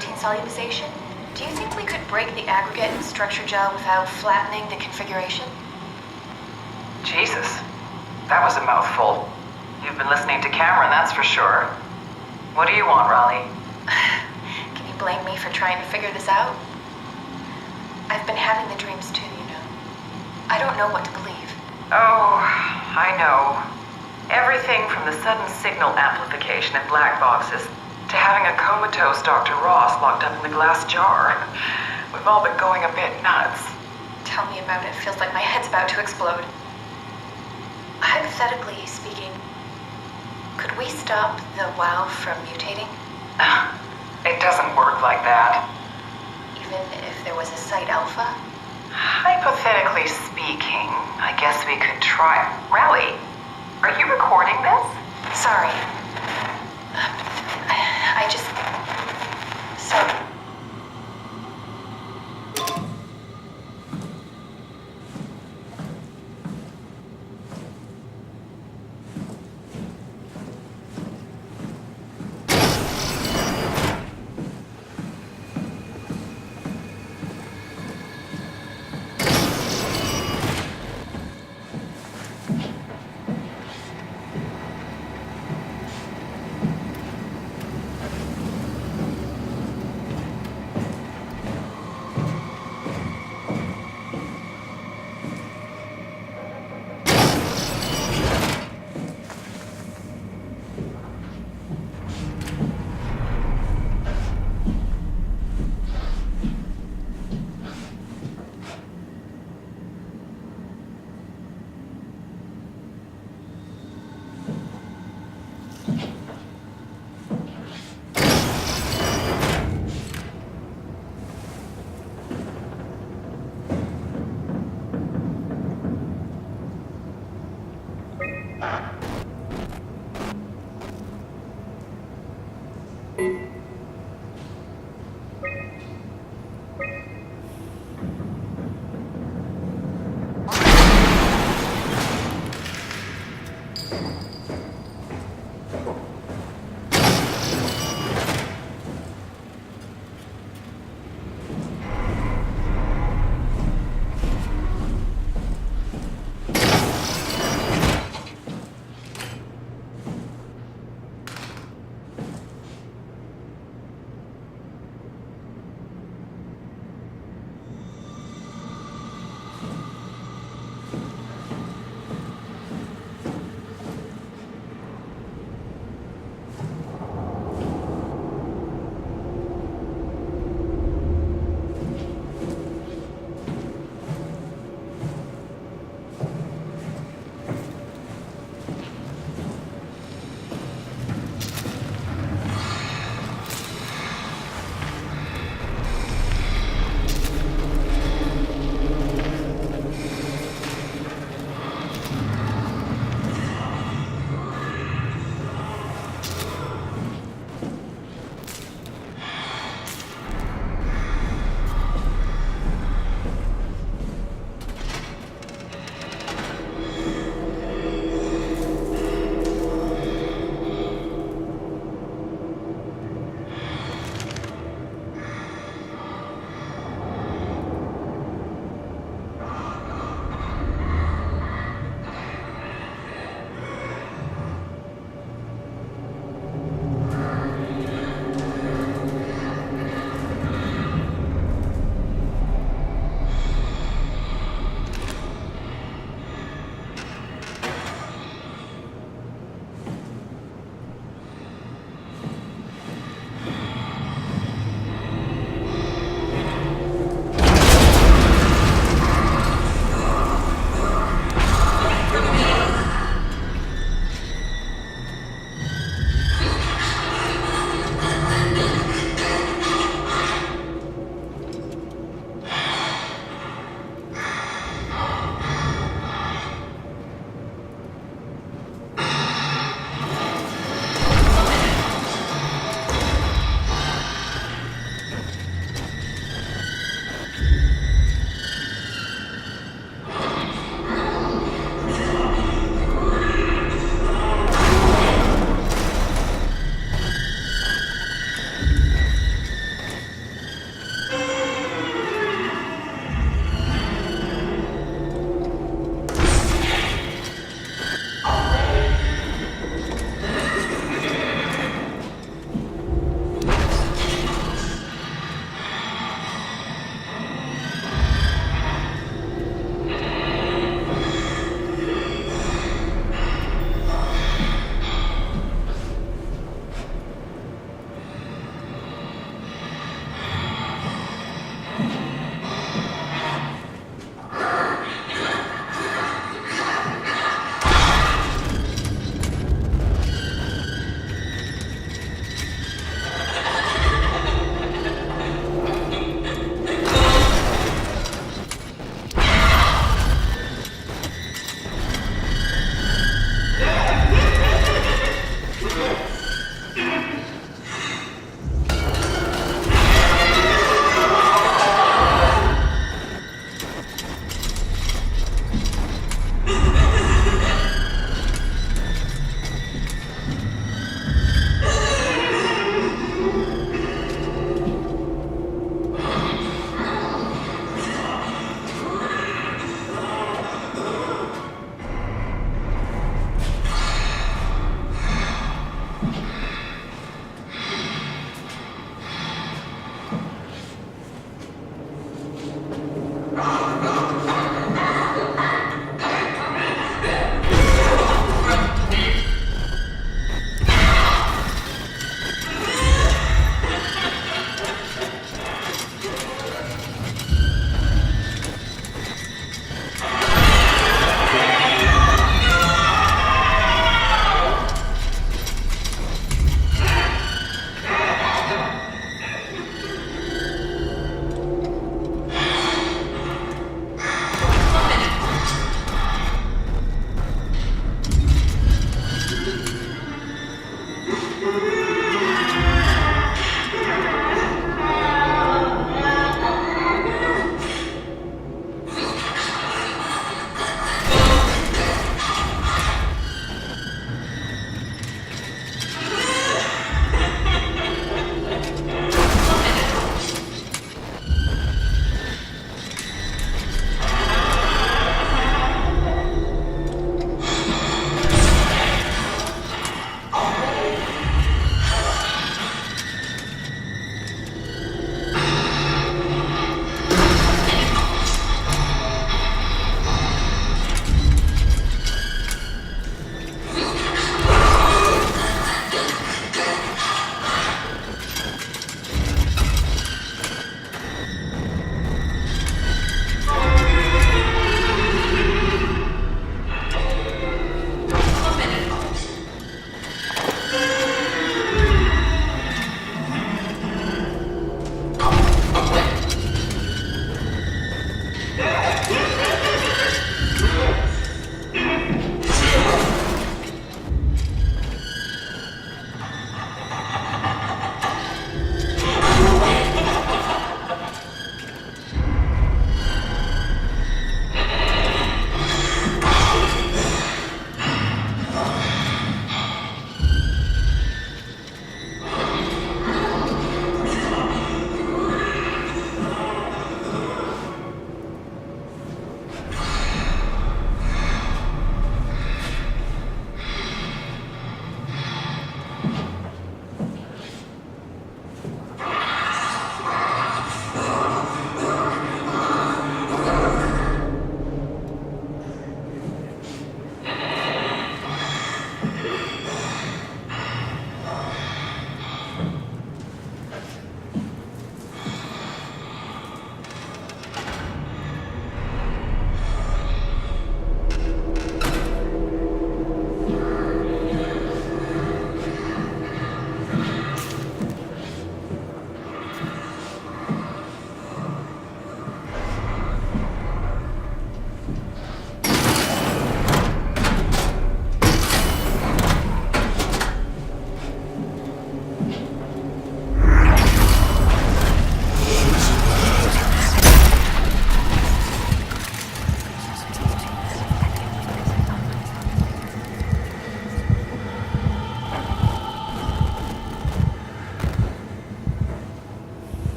protein solubilization, do you think we could break the aggregate and structure gel without flattening the configuration? Jesus, that was a mouthful. You've been listening to Cameron, that's for sure. What do you want, Raleigh? Can you blame me for trying to figure this out? I've been having the dreams too, you know. I don't know what to believe. Oh, I know. Everything from the sudden signal amplification in black boxes to having a comatose Dr. Ross locked up in the glass jar. We've all been going a bit nuts. Tell me about it. Feels like my head's about to explode. Hypothetically speaking, could we stop the WoW from mutating? It doesn't work like that. Even if there was a site alpha? Hypothetically speaking, I guess we could try. Raleigh, are you recording this? Sorry. I just... So...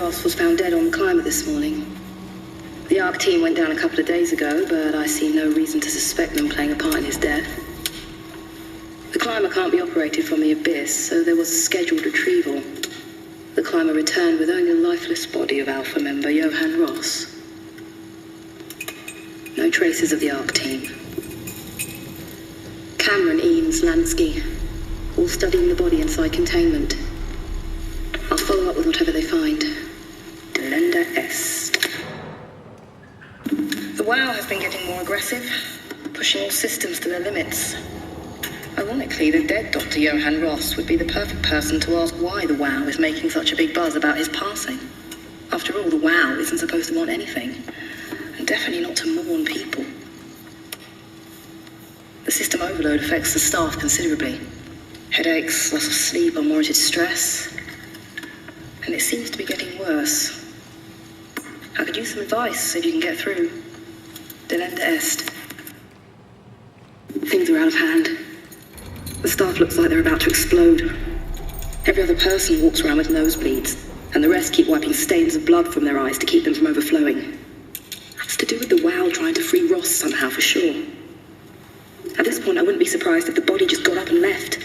Ross was found dead on the climber this morning. The ARC team went down a couple of days ago, but I see no reason to suspect them playing a part in his death. The climber can't be operated from the abyss, so there was a scheduled retrieval. The climber returned with only the lifeless body of Alpha member Johann Ross. No traces of the ARC team. Cameron, Eames, Lansky, all studying the body inside containment. I'll follow up with whatever they find. Delenda Est. The WOW has been getting more aggressive, pushing all systems to their limits. Ironically, the dead Dr. Johann Ross would be the perfect person to ask why the WOW is making such a big buzz about his passing. After all, the WOW isn't supposed to want anything, and definitely not to mourn people. The system overload affects the staff considerably. Headaches, loss of sleep, unwarranted stress. And it seems to be getting worse. I could use some advice if you can get through. Delenda Est. Things are out of hand. The staff looks like they're about to explode. Every other person walks around with nosebleeds, and the rest keep wiping stains of blood from their eyes to keep them from overflowing. That's to do with the WOW trying to free Ross somehow, for sure. At this point, I wouldn't be surprised if the body just got up and left.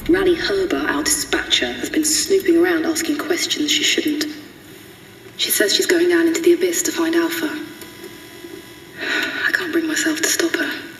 Rally Herber, our dispatcher, has been snooping around asking questions she shouldn't. She says she's going down into the abyss to find Alpha. I can't bring myself to stop her.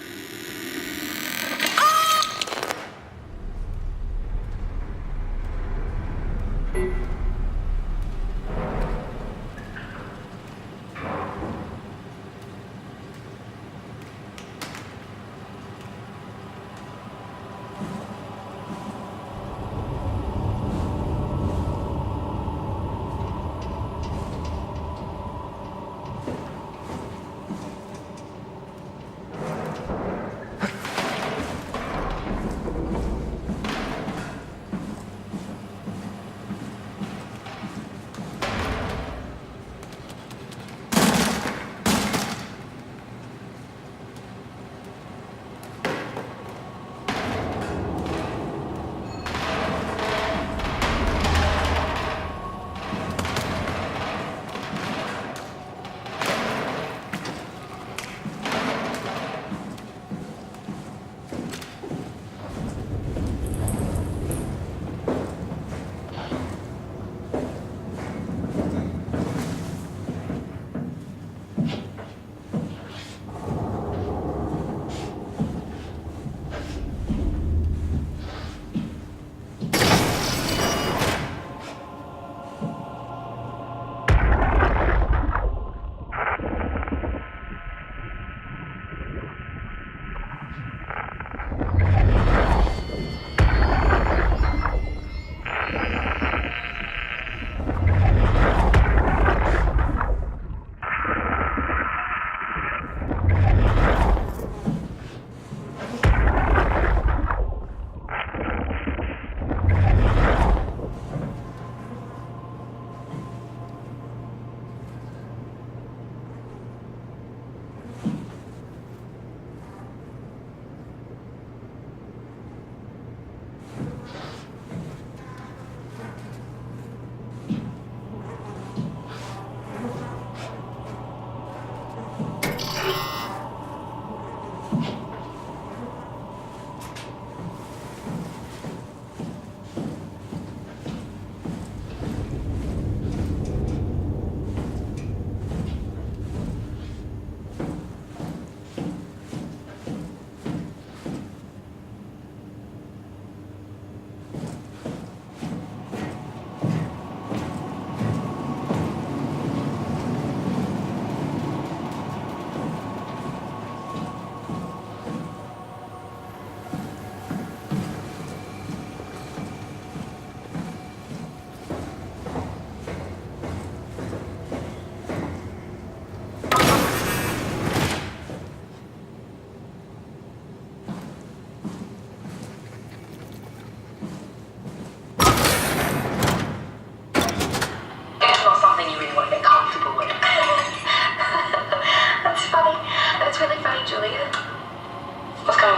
Am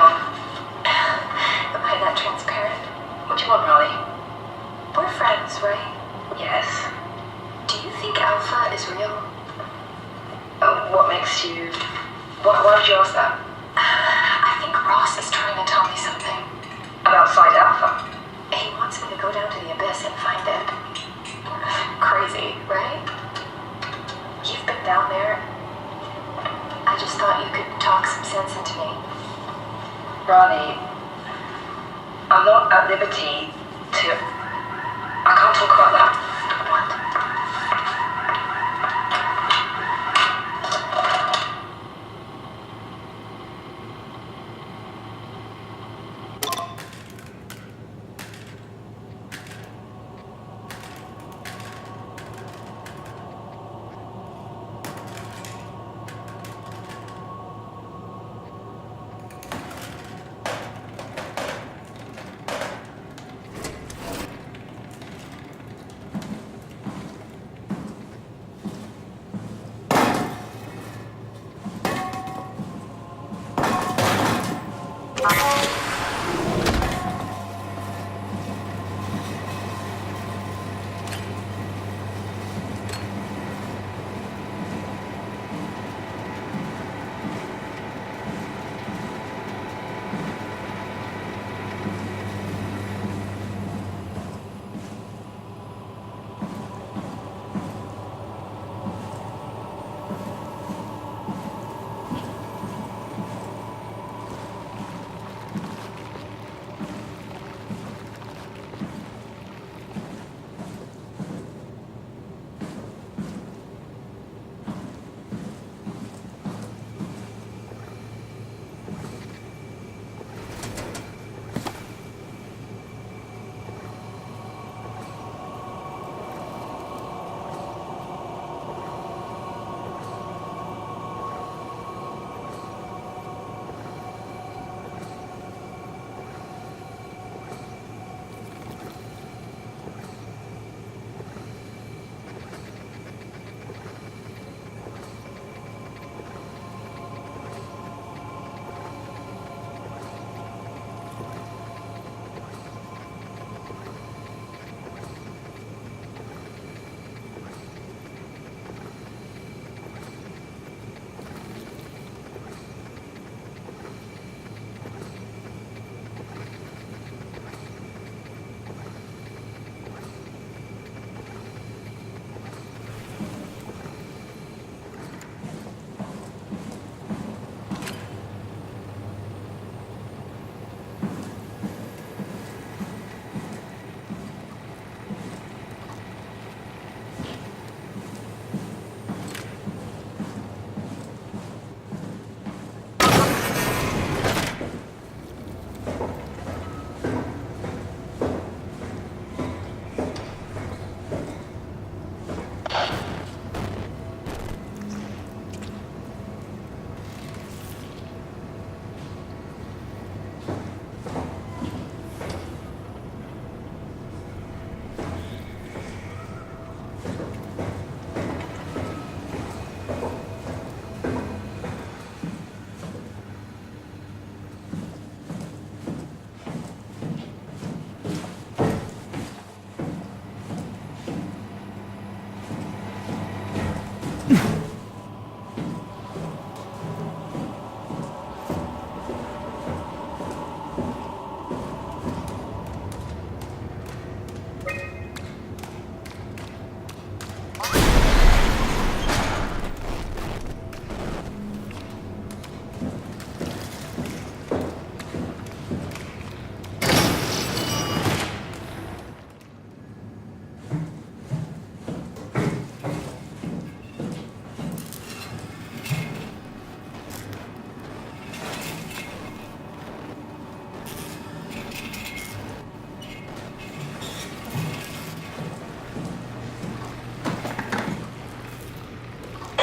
I that transparent? What you want, Molly? We're friends, right? Yes. Do you think Alpha is real? What makes you... Why would you ask that? I think Ross is trying to tell me something. About Site Alpha? He wants me to go down to the abyss and find it. Crazy, right? You've been down there. I just thought you could talk some sense into me. Ronnie, I'm not at liberty to... I can't talk about that. What?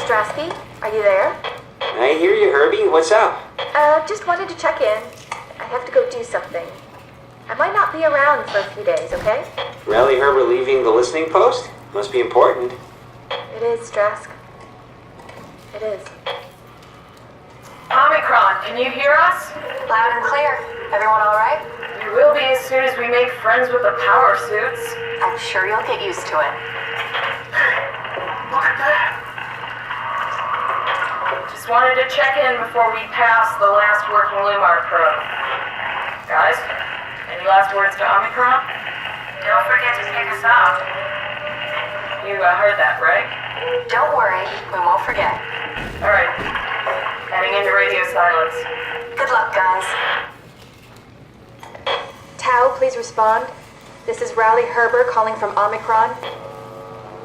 Strasky, are you there? I hear you, Herbie. What's up? Just wanted to check in. I have to go do something. I might not be around for a few days, okay? Rally Herbert leaving the listening post? Must be important. It is, Strask. It is. Omicron, can you hear us? Loud and clear. Everyone all right? will be as soon as we make friends with the power suits. I'm sure you'll get used to it. Look at that. Just wanted to check in before we pass the last working Lumar probe. Guys, any last words to Omicron? Don't forget to pick us up. You heard that, right? Don't worry, we won't forget. Alright. Heading into radio silence. Good luck, guys. Tau, please respond. This is Rowley Herber calling from Omicron.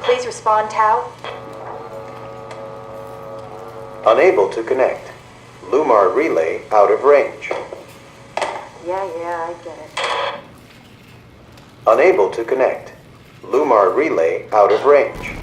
Please respond, Tau. Unable to connect. Lumar relay out of range. Yeah, I get it. Unable to connect. Lumar relay out of range.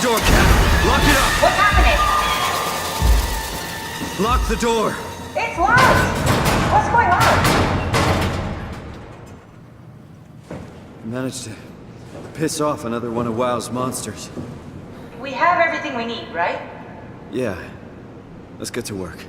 door, Cap. Lock it up. What's happening? Lock the door. It's locked. What's going on? I managed to piss off another one of WoW's monsters. We have everything we need, right? Yeah. Let's get to work.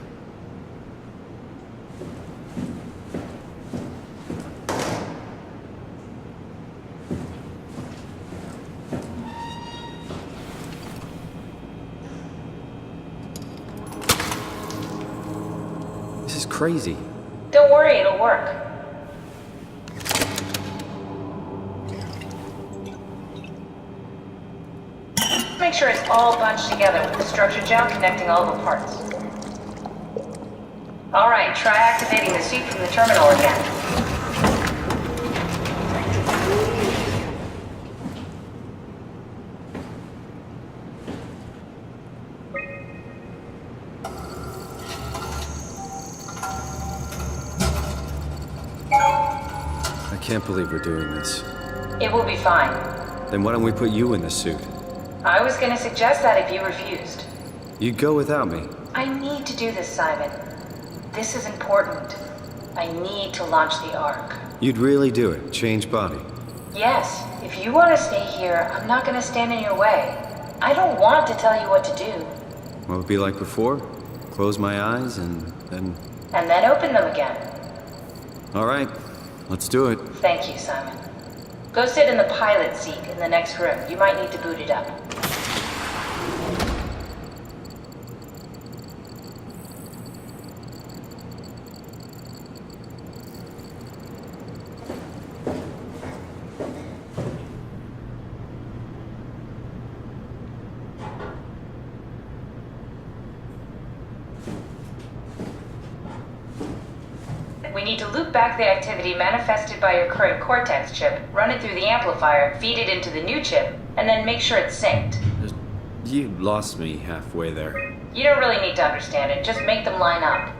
This is crazy. Don't worry, it'll work. Make sure it's all bunched together with the structure gel connecting all the parts. Alright, try activating the suit from the terminal again. I can't believe we're doing this. It will be fine. Then why don't we put you in the suit? I was gonna suggest that if you refused. You'd go without me. I need to do this, Simon. This is important. I need to launch the Ark. You'd really do it? Change body? Yes, if you want to stay here, I'm not gonna stand in your way. I don't want to tell you what to do. What would it be like before? Close my eyes and then... And then open them again. Alright, let's do it. Thank you, Simon. Go sit in the pilot seat in the next room. You might need to boot it up. We need to loop back the activity manifested by your current Cortex chip, run it through the amplifier, feed it into the new chip, and then make sure it's synced. You lost me halfway there. You don't really need to understand it, just make them line up.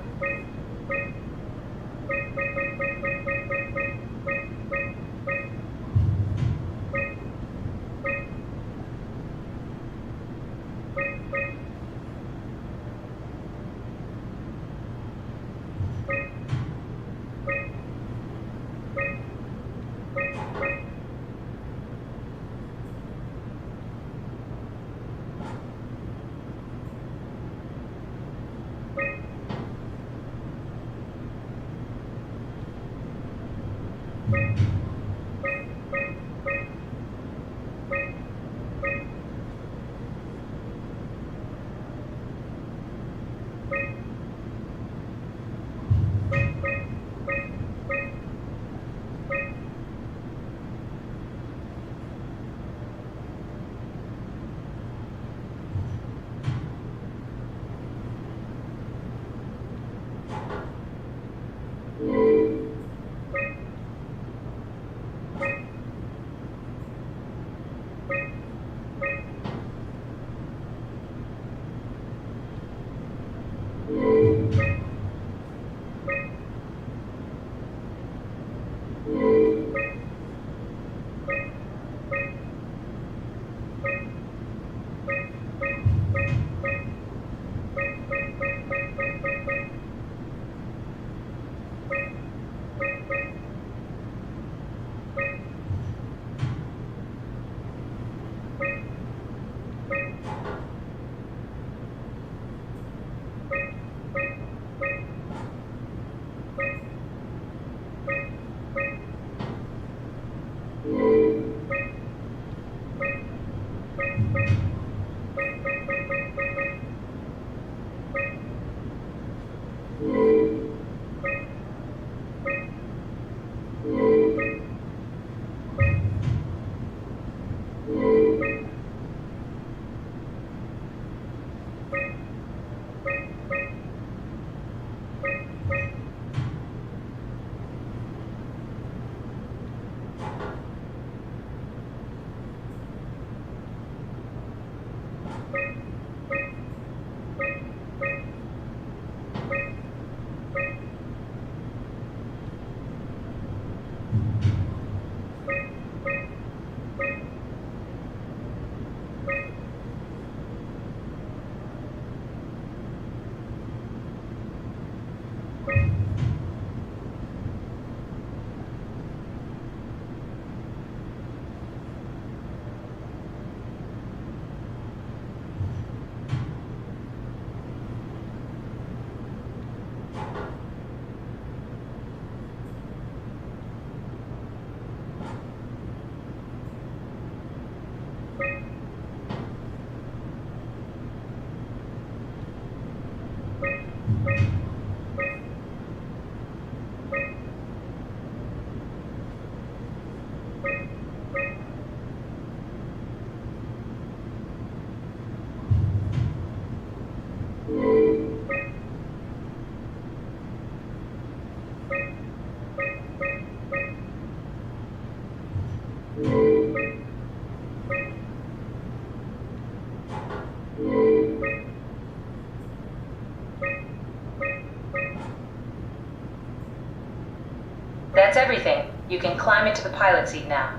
That's everything. You can climb into the pilot seat now.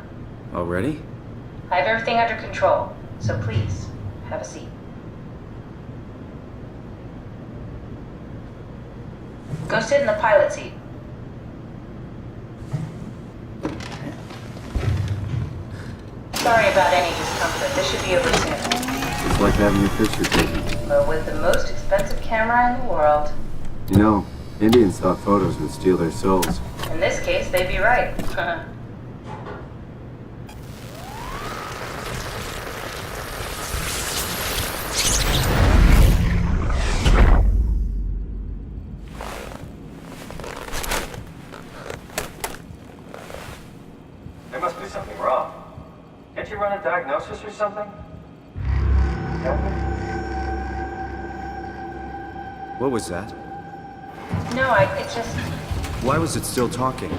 Already? I have everything under control, so please, have a seat. Go sit in the pilot seat. Sorry about any discomfort. This should be over soon. It's like having your picture taken. But with the most expensive camera in the world. You know, Indians thought photos would steal their souls. In this case, they'd be right. There must be something wrong. Can't you run a diagnosis or something? Help me? What was that? No, it's just... Why was it still talking?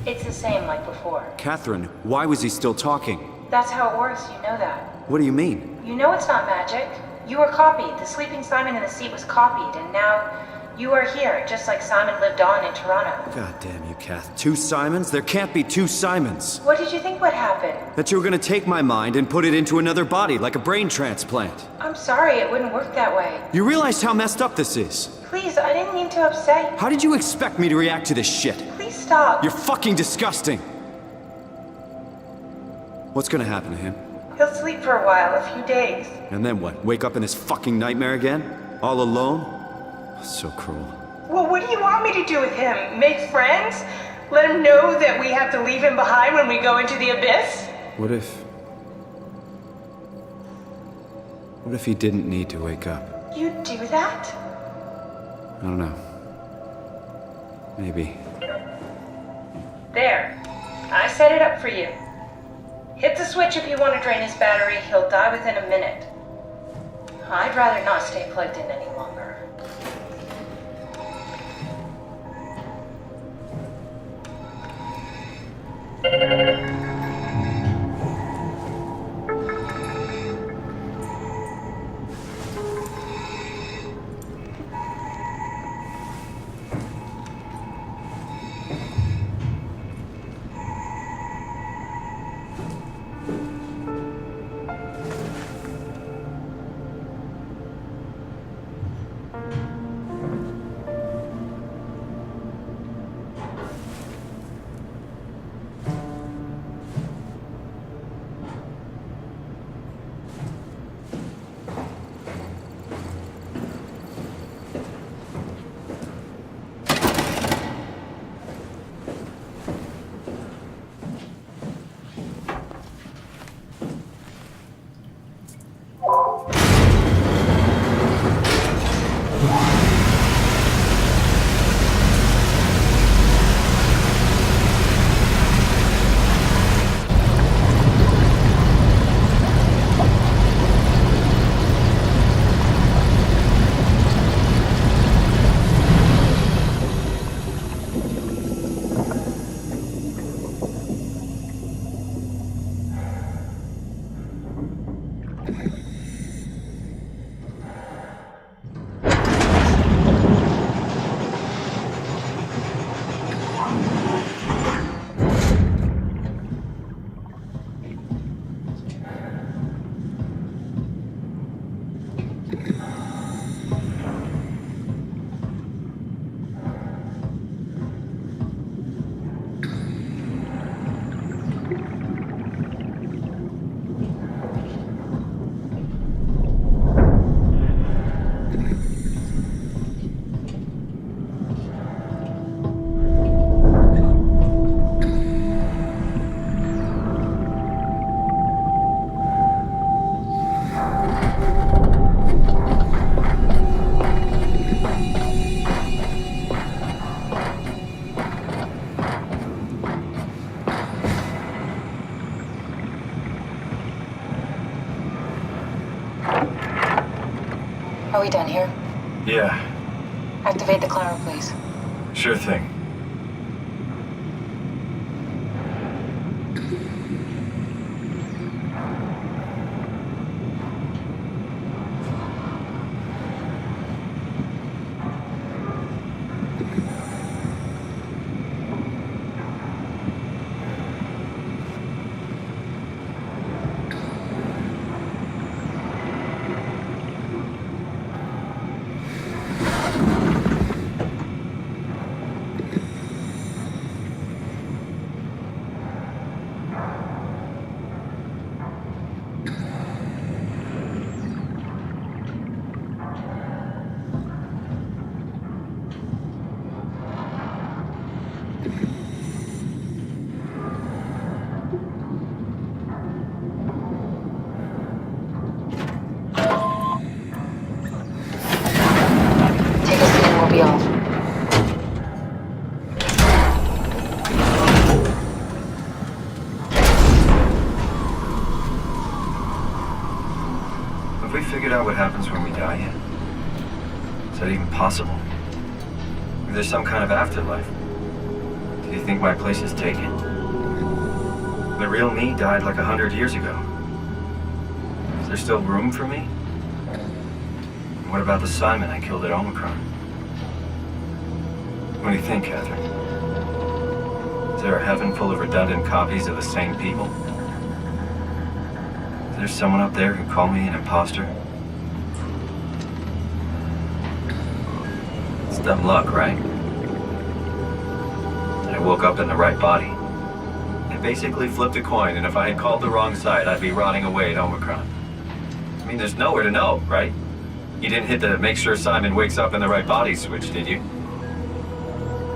It's the same like before. Catherine, why was he still talking? That's how it works, you know that. What do you mean? You know it's not magic. You were copied. The sleeping Simon in the seat was copied, and now you are here, just like Simon lived on in Toronto. God damn you, Kath. 2 Simons? There can't be 2 Simons. What did you think would happen? That you were gonna take my mind and put it into another body, like a brain transplant. I'm sorry, it wouldn't work that way. You realize how messed up this is? Please, I didn't mean to upset you. How did you expect me to react to this shit? Please stop. You're fucking disgusting. What's gonna happen to him? He'll sleep for a while, a few days. And then what? Wake up in this fucking nightmare again? All alone? So cruel. Well, what do you want me to do with him? Make friends? Let him know that we have to leave him behind when we go into the abyss? What if he didn't need to wake up? You'd do that? I don't know. Maybe. There. I set it up for you. Hit the switch if you want to drain his battery. He'll die within a minute. I'd rather not stay plugged in any longer. Are we done here? Yeah, Activate the climber, please. sure thing. Take a seat and we'll be off. Have we figured out what happens when we die yet? Is that even possible? Is there some kind of afterlife? Do you think my place is taken? The real me died like 100 years ago. Is there still room for me? And what about the Simon I killed at Omicron? What do you think, Catherine? Is there a heaven full of redundant copies of the same people? Is there someone up there who called me an imposter? It's dumb luck, right? I woke up in the right body. I basically flipped a coin, and if I had called the wrong side, I'd be rotting away at Omicron. I mean, there's nowhere to know, right? You didn't hit the make sure Simon wakes up in the right body switch, did you?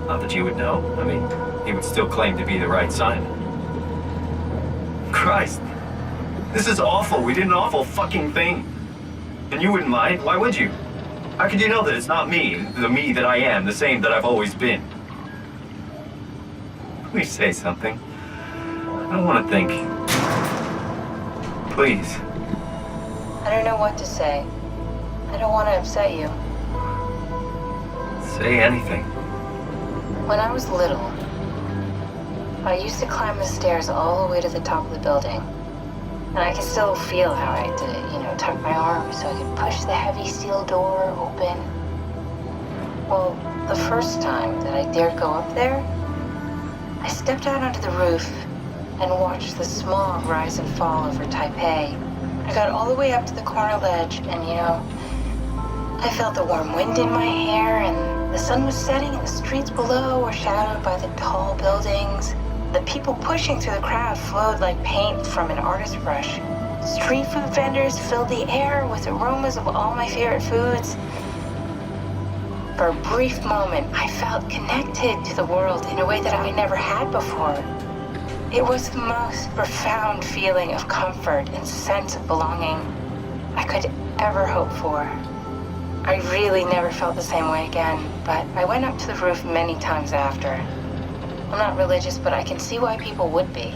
Not that you would know. I mean, he would still claim to be the right Simon. Christ. This is awful. We did an awful fucking thing. And you wouldn't mind. Why would you? How could you know that it's not me, the me that I am, the same that I've always been? Please say something. I don't want to think. Please. I don't know what to say. I don't want to upset you. Say anything. When I was little, I used to climb the stairs all the way to the top of the building. And I can still feel how I had to, tuck my arms so I could push the heavy steel door open. Well, the first time that I dared go up there, I stepped out onto the roof and watched the smog rise and fall over Taipei. I got all the way up to the corner ledge and, I felt the warm wind in my hair and the sun was setting and the streets below were shadowed by the tall buildings. The people pushing through the crowd flowed like paint from an artist's brush. Street food vendors filled the air with aromas of all my favorite foods. For a brief moment, I felt connected to the world in a way that I never had before. It was the most profound feeling of comfort and sense of belonging I could ever hope for. I really never felt the same way again, but I went up to the roof many times after. I'm not religious, but I can see why people would be.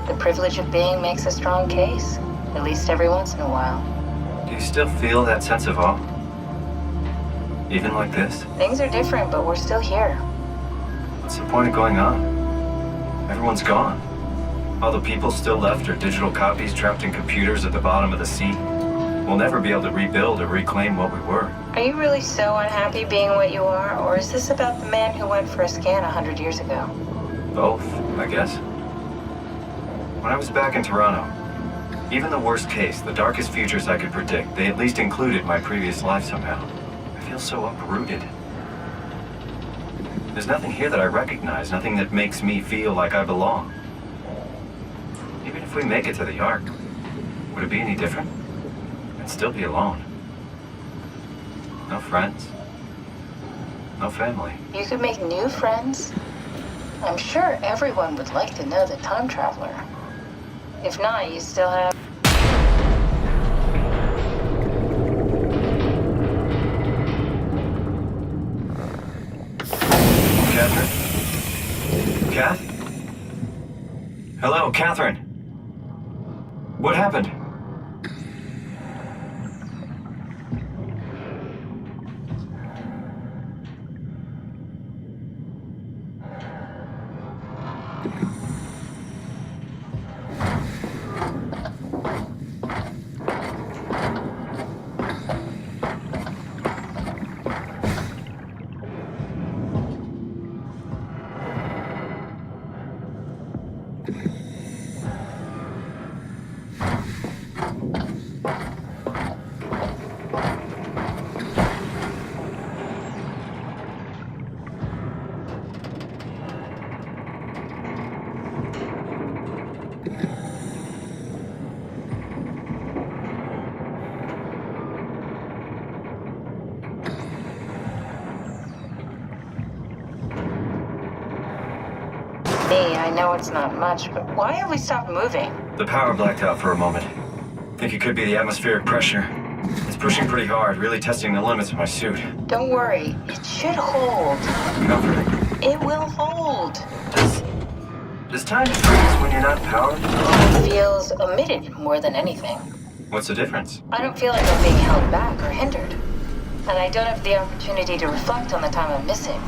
The privilege of being makes a strong case, at least every once in a while. Do you still feel that sense of awe? Even like this? Things are different, but we're still here. What's the point of going on? Everyone's gone. All the people still left are digital copies trapped in computers at the bottom of the sea. We'll never be able to rebuild or reclaim what we were. Are you really so unhappy being what you are, or is this about the man who went for a scan 100 years ago? Both, I guess. When I was back in Toronto, even the worst case, the darkest futures I could predict, they at least included my previous life somehow. I feel so uprooted. There's nothing here that I recognize, nothing that makes me feel like I belong. Even if we make it to the Ark, would it be any different? I'd still be alone. No friends. No family. You could make new friends. I'm sure everyone would like to know the time traveler. If not, you still have... Catherine? Kath? Hello, Catherine. What happened? I know it's not much, but why have we stopped moving? The power blacked out for a moment. Think it could be the atmospheric pressure. It's pushing pretty hard, really testing the limits of my suit. Don't worry, it should hold. Comforting. It will hold. Does time freeze when you're not powered? It feels omitted more than anything. What's the difference? I don't feel like I'm being held back or hindered. And I don't have the opportunity to reflect on the time I'm missing.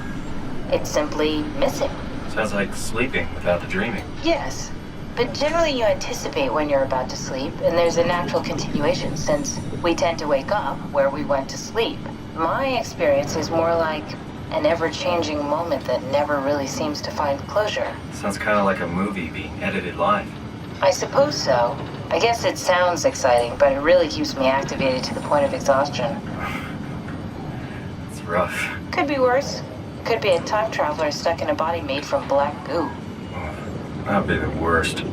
It's simply missing. Sounds like sleeping without the dreaming. Yes, but generally you anticipate when you're about to sleep, and there's a natural continuation since we tend to wake up where we went to sleep. My experience is more like an ever-changing moment that never really seems to find closure. Sounds kind of like a movie being edited live. I suppose so. I guess it sounds exciting, but it really keeps me activated to the point of exhaustion. It's rough. Could be worse. Could be a time traveler stuck in a body made from black goo. That'd be the worst.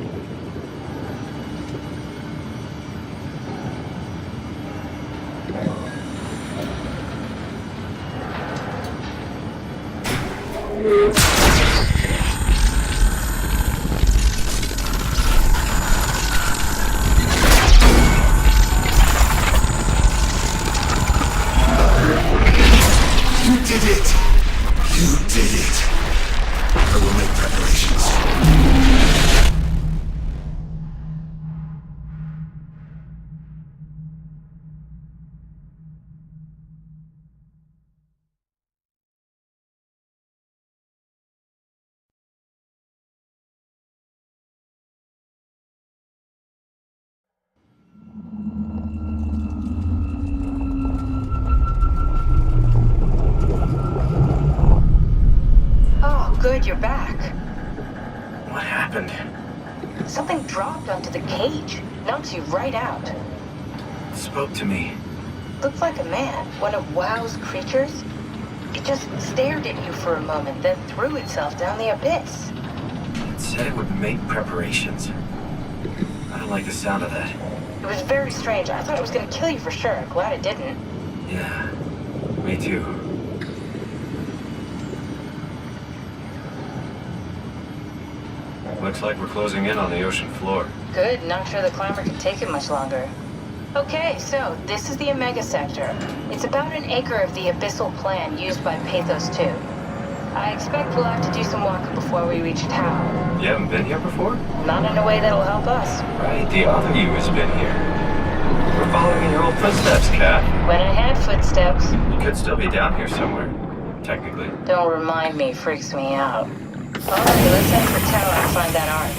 You did it! You did it! I will make preparations. Oh, good, you're back. What happened? Something dropped onto the cage. Knocks you right out. It spoke to me. Looked like a man, one of WoW's creatures. It just stared at you for a moment, then threw itself down the abyss. It said it would make preparations. I don't like the sound of that. It was very strange. I thought it was going to kill you for sure. Glad it didn't. Yeah, me too. Looks like we're closing in on the ocean floor. Good, not sure the climber could take it much longer. Okay, so this is the Omega Sector. It's about an acre of the abyssal plan used by Pathos 2. I expect we'll have to do some walking before we reach Tau. You haven't been here before? Not in a way that'll help us. Right, the other you has been here. We're following in your old footsteps, Kat. When I had footsteps. You could still be down here somewhere, technically. Don't remind me, freaks me out. Alright, let's head for Tau and find that art.